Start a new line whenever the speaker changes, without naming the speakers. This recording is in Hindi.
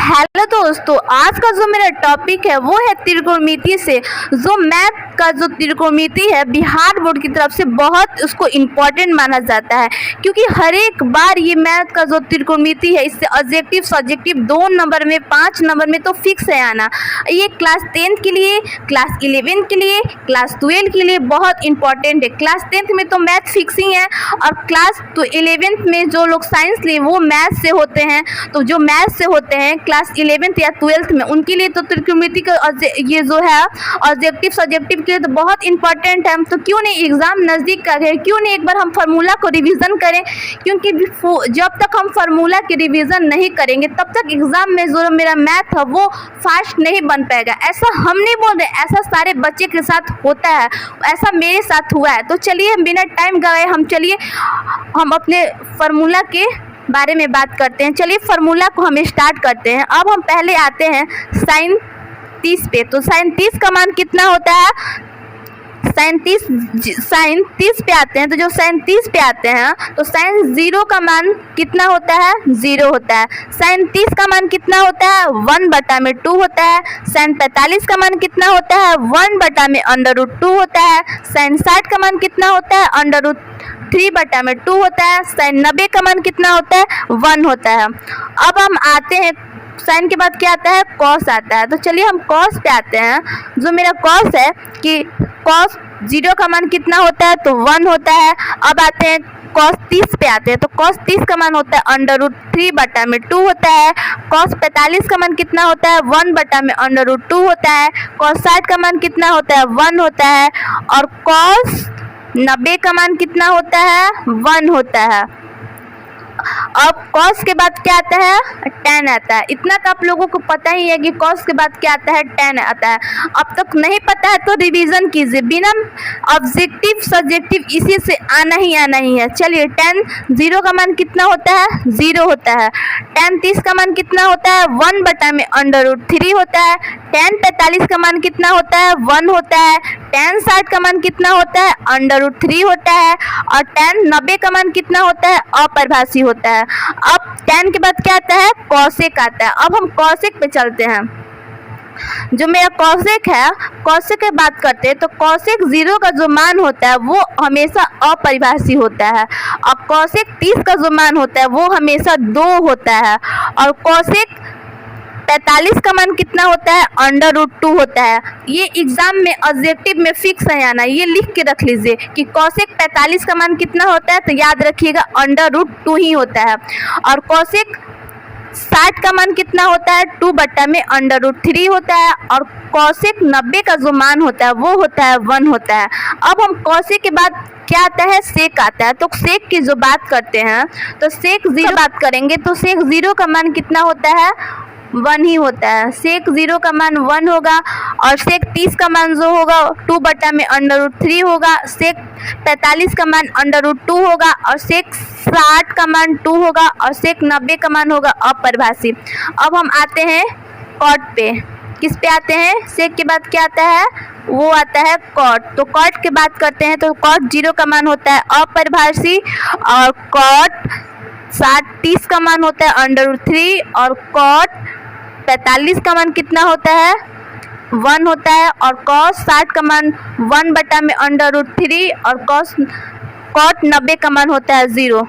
हेलो दोस्तों, आज का जो मेरा टॉपिक है वो है त्रिकोणमिति से। जो मैथ का जो त्रिकोणमिति है बिहार बोर्ड की तरफ से बहुत उसको इम्पोर्टेंट माना जाता है, क्योंकि हर एक बार ये मैथ का जो त्रिकोणमिति है इससे ऑब्जेक्टिव सब्जेक्टिव 2 नंबर में 5 नंबर में तो फिक्स है आना। ये क्लास 10 के लिए, क्लास 11 के लिए, क्लास 12 के लिए बहुत इंपॉर्टेंट है। क्लास 10th में तो मैथ फिक्सिंग है और क्लास 11th में जो लोग साइंस लिए वो मैथ से होते हैं, तो जो मैथ से होते हैं क्लास 11th या 12th में उनके लिए तो त्रिकोणमिति का ये जो है ऑब्जेक्टिव सब्जेक्टिव के लिए तो बहुत इंपॉर्टेंट है। तो क्यों नहीं एग्जाम नज़दीक का है, क्यों नहीं एक बार हम फार्मूला को रिवीजन करें, क्योंकि जब तक हम फार्मूला की रिवीजन नहीं करेंगे तब तक एग्जाम में जो मेरा मैथ है वो फास्ट नहीं बन पाएगा। ऐसा हम नहीं बोल रहे, ऐसा सारे बच्चे के साथ होता है, ऐसा मेरे साथ हुआ है। तो चलिए बिना टाइम गवाए हम अपने फार्मूला के बारे में बात करते हैं। चलिए फार्मूला को हम स्टार्ट करते हैं। अब हम पहले आते हैं साइन 30 पे। तो साइन 30 का मान कितना होता है, साइन 30 पे आते हैं। तो जो साइन 30 पे आते हैं तो साइन 0 का मान कितना होता है, 0 होता है। साइन 30 का मान कितना होता है, 1/2 होता है। साइन 45 का मान कितना होता है, 1/√2 होता है। साइन 60 का मान कितना होता है, √3/2 होता है। साइन 90 का मान कितना होता है, 1 होता है। अब हम आते हैं साइन के बाद क्या आता है, कॉस आता है। तो चलिए हम कॉस पे आते हैं। जो मेरा कॉस है कि कॉस 0 का मान कितना होता है, तो 1 होता है। अब आते हैं कॉस 30 पे आते हैं। तो कॉस 30 का मान होता है √3/2 होता है। कॉस 45 का मान कितना होता है, 1/√2 होता है। कॉस 60 का मान कितना होता है, 1 होता है। और कॉस 90 का मान कितना होता है, 1 होता है। अब कॉस के बाद क्या आता है, tan आता है। इतना तो आप लोगों को पता ही है कि कॉस के बाद क्या आता है, tan आता है। अब तक नहीं पता है तो रिवीजन कीजिए, बिना ऑब्जेक्टिव सब्जेक्टिव इसी से आना ही है। चलिए tan 0 का मान कितना होता है, 0 होता है। tan 30 का मान कितना होता है, 1/√3 होता है। tan 45 का मान कितना होता है, 1 होता है। tan 60 का मान कितना होता है, √3 होता है। और tan 90 का मान कितना होता है, अपरिभाषी होता है। अब tan के बाद क्या आता है, कॉसेक आता है। अब हम कॉसेक पे चलते हैं। जो मेरा कॉसेक है, कॉसेक की बात करते हैं तो कॉसेक 0 का जो मान होता है वो हमेशा अपरिभाषी होता है, और कॉसेक 30 का जो मान होता है वो हमेशा 2 होता है। और कॉसेक 45 का मान कितना होता है, √2 होता है। ये एग्जाम में ऑब्जेक्टिव में फिक्स है आना, ये लिख के रख लीजिए कि कॉसेक 45 का मान कितना होता है, तो याद रखिएगा √2 ही होता है। और कॉसेक 60 का मान कितना होता है, 2/√3 होता है। और कॉसेक 90 का जो मान होता है वो होता है 1 होता है। अब हम कॉसेक के बाद क्या आता है, सेक आता है। तो सेक की जो बात करते हैं तो सेक 0 बात करेंगे तो सेक 0 का मान कितना होता है, 1 ही होता है। सेक 0 का मान 1 होगा। और सेक 30 का मान जो होगा 2/√3 होगा। सेक 45 का मान √2 होगा। और सेक 60 का मान 2 होगा। और सेक 90 का मान होगा अपरिभाषी। अब हम आते हैं कॉट पे। किस पे आते हैं, सेक के बाद क्या आता है, वो आता है कॉट। तो कॉट की बात करते हैं तो कॉट 0 का मान होता है अपरिभाषी। और कॉट 30 का मान होता है √3। और कॉट 45 का मान कितना होता है, 1 होता है। और कॉस 60 का मान 1/√3। और कॉट 90 का मान होता है 0।